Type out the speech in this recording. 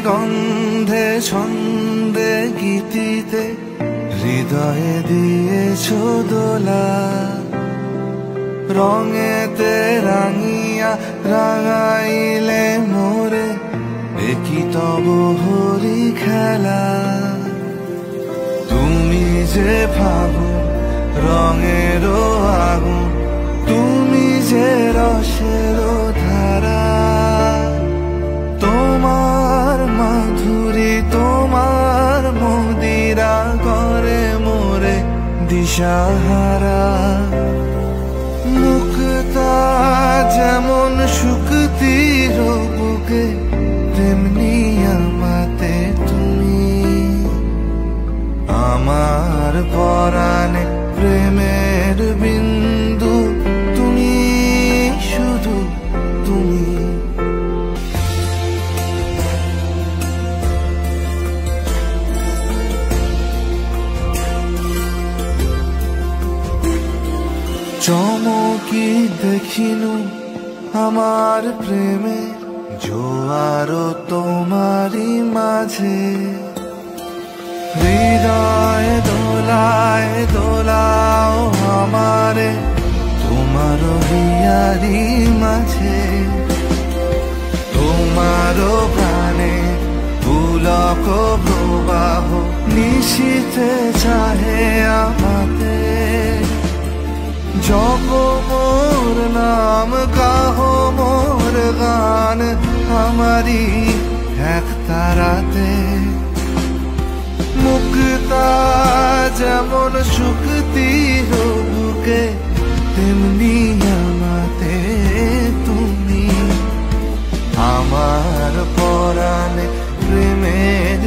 গন্ধে ছন্দে গীতিতে হৃদয়ে দিয়েছ দোলা, রঙেতে রাঙিয়া রাঙাইলে মোরে একই তব হরি খেলা। তুমি যে ফাগুন রঙেরও আগুন, তুমি যে রসেরও ধারা, তোমার মাধুরী তোমার মদিরা করে মোরে দিশাহারা। মুক্তা যেমন শুকতির বুকে, তেমনি আমাতে তুমি। আমার পরাণে প্রেমের বিন্দু তুমি, শুধু তুমি। চমকি দেখিনু আমার প্রেমে জোয়ার তোমারি মাঝে, হৃদয় দোলায় দোলাও আমারে তোমার হিয়ারি মাঝে। তোমার প্রাণে পুলক প্রবাহ নিশীথে চাহে আমাতে। জপ মোর নাম গাহো মোর গান আমারি এক তারাতে। মুক্তা যেমন শুকতির বুকে, তেমনি আমাতে তুমি। আমার পরাণে প্রেমের